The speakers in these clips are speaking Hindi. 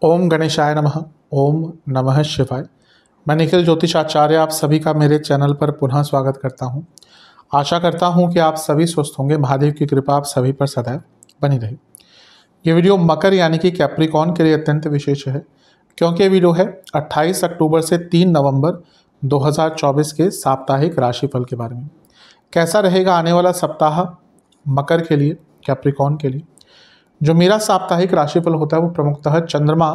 ओम गणेशाय नमः। ओम नमः शिवाय। मैं निखिल ज्योतिषाचार्य आप सभी का मेरे चैनल पर पुनः स्वागत करता हूं। आशा करता हूं कि आप सभी स्वस्थ होंगे। महादेव की कृपा आप सभी पर सदैव बनी रहे। ये वीडियो मकर यानी कि कैप्रिकॉन के लिए अत्यंत विशेष है, क्योंकि ये वीडियो है 28 अक्टूबर से 3 नवंबर 2024 के साप्ताहिक राशिफल के बारे में। कैसा रहेगा आने वाला सप्ताह मकर के लिए, कैप्रिकॉन के लिए। जो मेरा साप्ताहिक राशिफल होता है वो प्रमुखतः चंद्रमा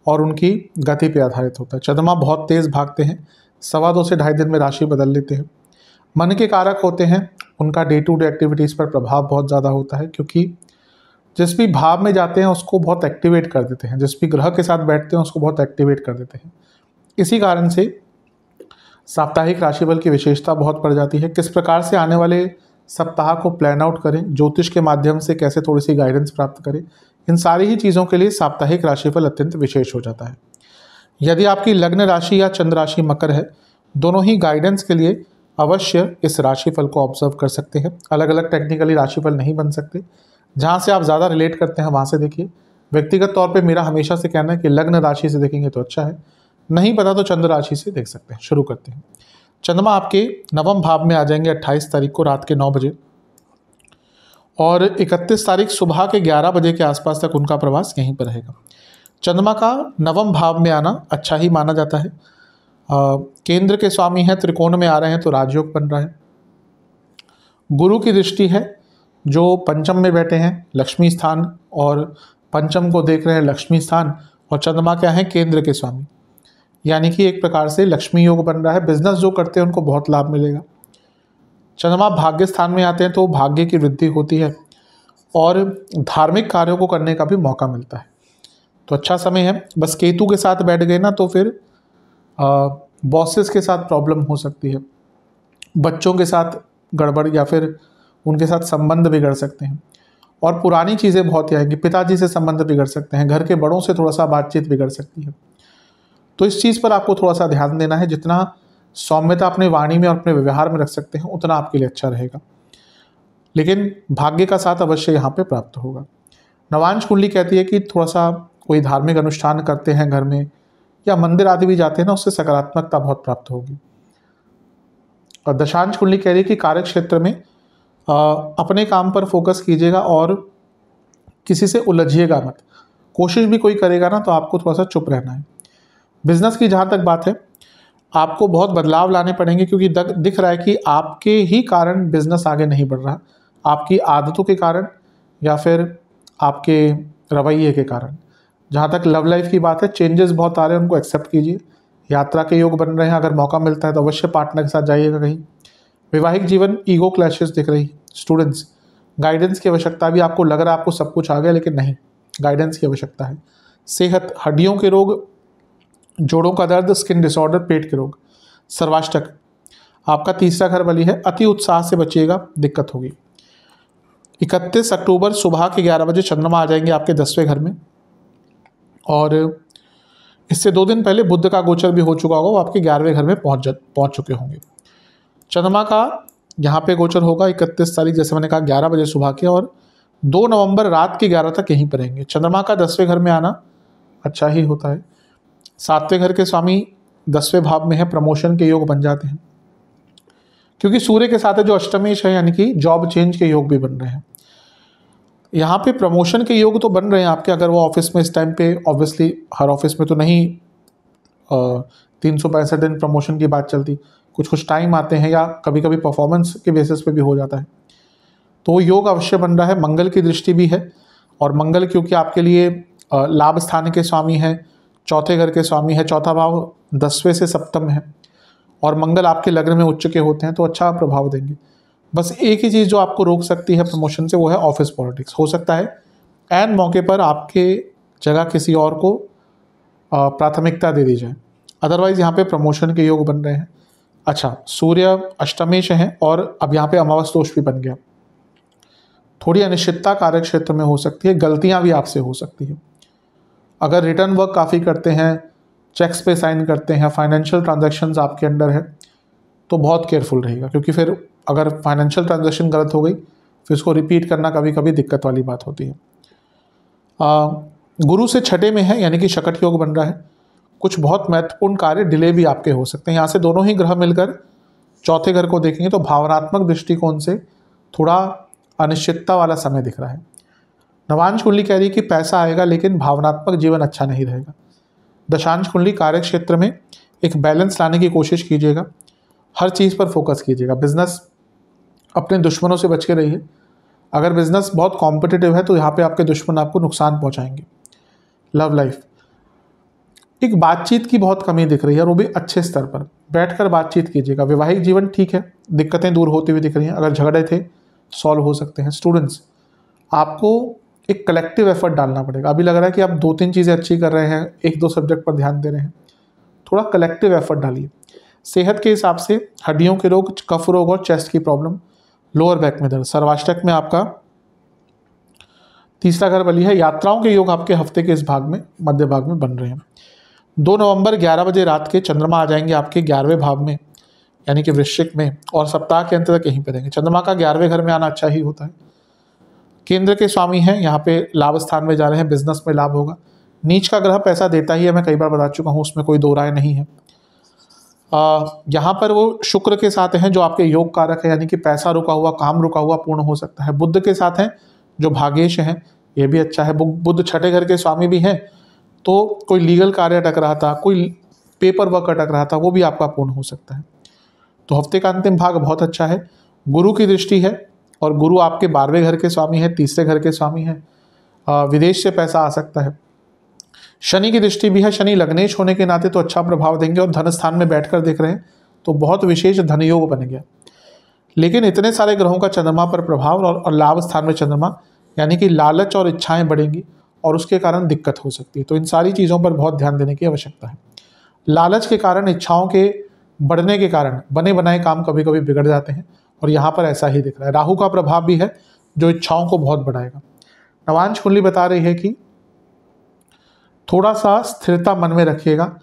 और उनकी गति पर आधारित होता है। चंद्रमा बहुत तेज भागते हैं, 2.25 से 2.5 दिन में राशि बदल लेते हैं। मन के कारक होते हैं, उनका डे टू डे एक्टिविटीज़ पर प्रभाव बहुत ज़्यादा होता है, क्योंकि जिस भी भाव में जाते हैं उसको बहुत एक्टिवेट कर देते हैं, जिस भी ग्रह के साथ बैठते हैं उसको बहुत एक्टिवेट कर देते हैं। इसी कारण से साप्ताहिक राशिफल की विशेषता बहुत बढ़ जाती है। किस प्रकार से आने वाले सप्ताह को प्लान आउट करें, ज्योतिष के माध्यम से कैसे थोड़ी सी गाइडेंस प्राप्त करें, इन सारी ही चीज़ों के लिए साप्ताहिक राशिफल अत्यंत विशेष हो जाता है। यदि आपकी लग्न राशि या चंद्र राशि मकर है, दोनों ही गाइडेंस के लिए अवश्य इस राशिफल को ऑब्जर्व कर सकते हैं। अलग अलग टेक्निकली राशिफल नहीं बन सकते, जहाँ से आप ज़्यादा रिलेट करते हैं वहाँ से देखिए। व्यक्तिगत तौर पे मेरा हमेशा से कहना है कि लग्न राशि से देखेंगे तो अच्छा है, नहीं पता तो चंद्र राशि से देख सकते हैं। शुरू करते हैं। चंद्रमा आपके नवम भाव में आ जाएंगे 28 तारीख को रात के 9 बजे, और 31 तारीख सुबह के 11 बजे के आसपास तक उनका प्रवास यहीं पर रहेगा। चंद्रमा का नवम भाव में आना अच्छा ही माना जाता है। केंद्र के स्वामी हैं, त्रिकोण में आ रहे हैं तो राजयोग बन रहा है। गुरु की दृष्टि है, जो पंचम में बैठे हैं लक्ष्मी स्थान, और पंचम को देख रहे हैं लक्ष्मी स्थान, और चंद्रमा क्या है, केंद्र के स्वामी, यानी कि एक प्रकार से लक्ष्मी योग बन रहा है। बिजनेस जो करते हैं उनको बहुत लाभ मिलेगा। चंद्रमा भाग्य स्थान में आते हैं तो भाग्य की वृद्धि होती है और धार्मिक कार्यों को करने का भी मौका मिलता है, तो अच्छा समय है। बस केतु के साथ बैठ गए ना तो फिर बॉसेस के साथ प्रॉब्लम हो सकती है, बच्चों के साथ गड़बड़, या फिर उनके साथ संबंध बिगड़ सकते हैं, और पुरानी चीज़ें बहुत आएंगी। पिताजी से संबंध बिगड़ सकते हैं, घर के बड़ों से थोड़ा सा बातचीत बिगड़ सकती है। तो इस चीज़ पर आपको थोड़ा सा ध्यान देना है। जितना सौम्यता अपने वाणी में और अपने व्यवहार में रख सकते हैं उतना आपके लिए अच्छा रहेगा, लेकिन भाग्य का साथ अवश्य यहाँ पे प्राप्त होगा। नवांश कुंडली कहती है कि थोड़ा सा कोई धार्मिक अनुष्ठान करते हैं घर में, या मंदिर आदि भी जाते हैं ना, उससे सकारात्मकता बहुत प्राप्त होगी। और दशांश कुंडली कह रही है कि कार्य क्षेत्र में अपने काम पर फोकस कीजिएगा और किसी से उलझिएगा मत। कोशिश भी कोई करेगा ना तो आपको थोड़ा सा चुप रहना है। बिजनेस की जहाँ तक बात है, आपको बहुत बदलाव लाने पड़ेंगे, क्योंकि दिख रहा है कि आपके ही कारण बिजनेस आगे नहीं बढ़ रहा, आपकी आदतों के कारण या फिर आपके रवैये के कारण। जहाँ तक लव लाइफ की बात है, चेंजेस बहुत आ रहे हैं, उनको एक्सेप्ट कीजिए। यात्रा के योग बन रहे हैं, अगर मौका मिलता है तो अवश्य पार्टनर के साथ जाइएगा कहीं। वैवाहिक जीवन, ईगो क्लैशेस दिख रही। स्टूडेंट्स, गाइडेंस की आवश्यकता भी, आपको लग रहा है आपको सब कुछ आ गया, लेकिन नहीं, गाइडेंस की आवश्यकता है। सेहत, हड्डियों के रोग, जोड़ों का दर्द, स्किन डिसऑर्डर, पेट के रोग। सर्वाष्टक, आपका तीसरा घर बली है, अति उत्साह से बचिएगा, दिक्कत होगी। 31 अक्टूबर सुबह के 11 बजे चंद्रमा आ जाएंगे आपके 10वें घर में, और इससे 2 दिन पहले बुध का गोचर भी हो चुका होगा, वो आपके 11वें घर में पहुंच चुके होंगे। चंद्रमा का यहाँ पे गोचर होगा 31 तारीख, जैसे मैंने कहा 11 बजे सुबह के, और 2 नवंबर रात के 11 तक यहीं पर रहेंगे। चंद्रमा का 10वें घर में आना अच्छा ही होता है। 7वें घर के स्वामी 10वें भाव में है, प्रमोशन के योग बन जाते हैं, क्योंकि सूर्य के साथ है जो अष्टमेश है, यानी कि जॉब चेंज के योग भी बन रहे हैं। यहाँ पे प्रमोशन के योग तो बन रहे हैं आपके, अगर वो ऑफिस में इस टाइम पे, ऑब्वियसली हर ऑफिस में तो नहीं 365 दिन प्रमोशन की बात चलती, कुछ कुछ टाइम आते हैं, या कभी कभी परफॉर्मेंस के बेसिस पे भी हो जाता है, तो वो योग अवश्य बन रहा है। मंगल की दृष्टि भी है, और मंगल क्योंकि आपके लिए लाभ स्थान के स्वामी है, चौथे घर के स्वामी है, चौथा भाव 10वें से सप्तम है, और मंगल आपके लग्न में उच्च के होते हैं तो अच्छा प्रभाव देंगे। बस एक ही चीज़ जो आपको रोक सकती है प्रमोशन से, वो है ऑफिस पॉलिटिक्स। हो सकता है एन मौके पर आपके जगह किसी और को प्राथमिकता दे दी जाए, अदरवाइज यहाँ पे प्रमोशन के योग बन रहे हैं। अच्छा, सूर्य अष्टमेश हैं, और अब यहाँ पे अमावस दोष भी बन गया। थोड़ी अनिश्चितता कार्य क्षेत्र में हो सकती है, गलतियाँ भी आपसे हो सकती है। अगर रिटर्न वर्क काफ़ी करते हैं, चेक्स पे साइन करते हैं, फाइनेंशियल ट्रांजैक्शंस आपके अंडर है, तो बहुत केयरफुल रहेगा, क्योंकि फिर अगर फाइनेंशियल ट्रांजैक्शन गलत हो गई फिर उसको रिपीट करना कभी कभी दिक्कत वाली बात होती है। गुरु से छठे में है, यानी कि शकट योग बन रहा है। कुछ बहुत महत्वपूर्ण कार्य डिले भी आपके हो सकते हैं। यहाँ से दोनों ही ग्रह मिलकर चौथे घर को देखेंगे तो भावनात्मक दृष्टिकोण से थोड़ा अनिश्चितता वाला समय दिख रहा है। नवांश कुंडली कह रही है कि पैसा आएगा लेकिन भावनात्मक जीवन अच्छा नहीं रहेगा। दशांश कुंडली कार्य क्षेत्र में एक बैलेंस लाने की कोशिश कीजिएगा, हर चीज़ पर फोकस कीजिएगा। बिजनेस, अपने दुश्मनों से बच के रहिए। अगर बिजनेस बहुत कॉम्पिटिटिव है तो यहाँ पे आपके दुश्मन आपको नुकसान पहुँचाएंगे। लव लाइफ, एक बातचीत की बहुत कमी दिख रही है और वो भी अच्छे स्तर पर बैठकर बातचीत कीजिएगा। वैवाहिक जीवन ठीक है, दिक्कतें दूर होती हुई दिख रही हैं। अगर झगड़े थे सॉल्व हो सकते हैं। स्टूडेंट्स, आपको एक कलेक्टिव एफर्ट डालना पड़ेगा। अभी लग रहा है कि आप 2-3 चीज़ें अच्छी कर रहे हैं, 1-2 सब्जेक्ट पर ध्यान दे रहे हैं, थोड़ा कलेक्टिव एफर्ट डालिए। सेहत के हिसाब से हड्डियों के रोग, कफ रोग और चेस्ट की प्रॉब्लम, लोअर बैक में दर्द। सर्वाष्टक में आपका तीसरा घर बली है। यात्राओं के योग आपके हफ्ते के इस भाग में, मध्य भाग में बन रहे हैं। 2 नवंबर 11 बजे रात के चंद्रमा आ जाएंगे आपके 11वें भाव में, यानी कि वृश्चिक में, और सप्ताह के अंत तक यहीं पर रहेंगे। चंद्रमा का 11वें घर में आना अच्छा ही होता है। केंद्र के स्वामी हैं, यहाँ पे लाभ स्थान में जा रहे हैं, बिजनेस में लाभ होगा। नीच का ग्रह पैसा देता ही है, मैं कई बार बता चुका हूँ, उसमें कोई दो राय नहीं है। यहाँ पर वो शुक्र के साथ हैं जो आपके योग कारक है, यानी कि पैसा रुका हुआ, काम रुका हुआ पूर्ण हो सकता है। बुध के साथ हैं जो भाग्येश हैं, ये भी अच्छा है। बुध छठे घर के स्वामी भी हैं, तो कोई लीगल कार्य अटक रहा था, कोई पेपर वर्क अटक रहा था, वो भी आपका पूर्ण हो सकता है। तो हफ्ते का अंतिम भाग बहुत अच्छा है। गुरु की दृष्टि है और गुरु आपके 12वें घर के स्वामी है, तीसरे घर के स्वामी हैं। विदेश से पैसा आ सकता है। शनि की दृष्टि भी है। शनि लग्नेश होने के नाते तो अच्छा प्रभाव देंगे और धन स्थान में बैठकर देख रहे हैं तो बहुत विशेष धन योग बन गया। लेकिन इतने सारे ग्रहों का चंद्रमा पर प्रभाव और लाभ स्थान में चंद्रमा, यानी कि लालच और इच्छाएं बढ़ेंगी और उसके कारण दिक्कत हो सकती है। तो इन सारी चीज़ों पर बहुत ध्यान देने की आवश्यकता है। लालच के कारण, इच्छाओं के बढ़ने के कारण बने बनाए काम कभी कभी बिगड़ जाते हैं और यहाँ पर ऐसा ही दिख रहा है। राहु का प्रभाव भी है जो इच्छाओं को बहुत बढ़ाएगा। नवांश कुंडली बता रही है कि थोड़ा सा स्थिरता मन में रखिएगा,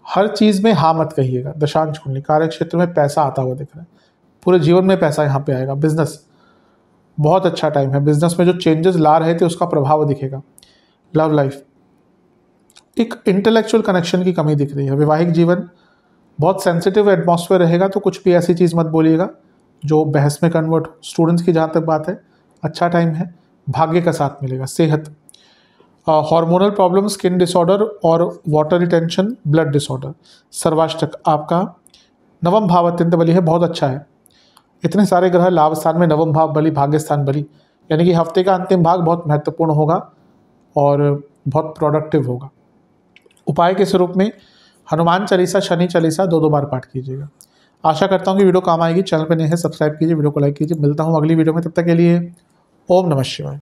हर चीज़ में हाँ मत कहिएगा। दशांश कुंडली कार्य क्षेत्र में पैसा आता हुआ दिख रहा है, पूरे जीवन में पैसा यहाँ पे आएगा। बिजनेस बहुत अच्छा टाइम है, बिजनेस में जो चेंजेस ला रहे थे उसका प्रभाव दिखेगा। लव लाइफ, एक इंटेलेक्चुअल कनेक्शन की कमी दिख रही है। वैवाहिक जीवन बहुत सेंसिटिव एटमॉस्फेयर रहेगा, तो कुछ भी ऐसी चीज़ मत बोलिएगा जो बहस में कन्वर्ट हो। स्टूडेंट्स की जहाँ तक बात है, अच्छा टाइम है, भाग्य का साथ मिलेगा। सेहत, हार्मोनल प्रॉब्लम, स्किन डिसऑर्डर और वाटर रिटेंशन, ब्लड डिसऑर्डर। सर्वाष्टक आपका नवम भाव अत्यंत बली है, बहुत अच्छा है। इतने सारे ग्रह लाभ स्थान में, नवम भाव बली, भाग्य स्थान बली, यानी कि हफ्ते का अंतिम भाग बहुत महत्वपूर्ण होगा और बहुत प्रोडक्टिव होगा। उपाय के स्वरूप में हनुमान चालीसा, शनि चालीसा 2-2 बार पाठ कीजिएगा। आशा करता हूँ कि वीडियो काम आएगी। चैनल पर नए हैं सब्सक्राइब कीजिए, वीडियो को लाइक कीजिए। मिलता हूँ अगली वीडियो में, तब तक के लिए ओम नमः शिवाय।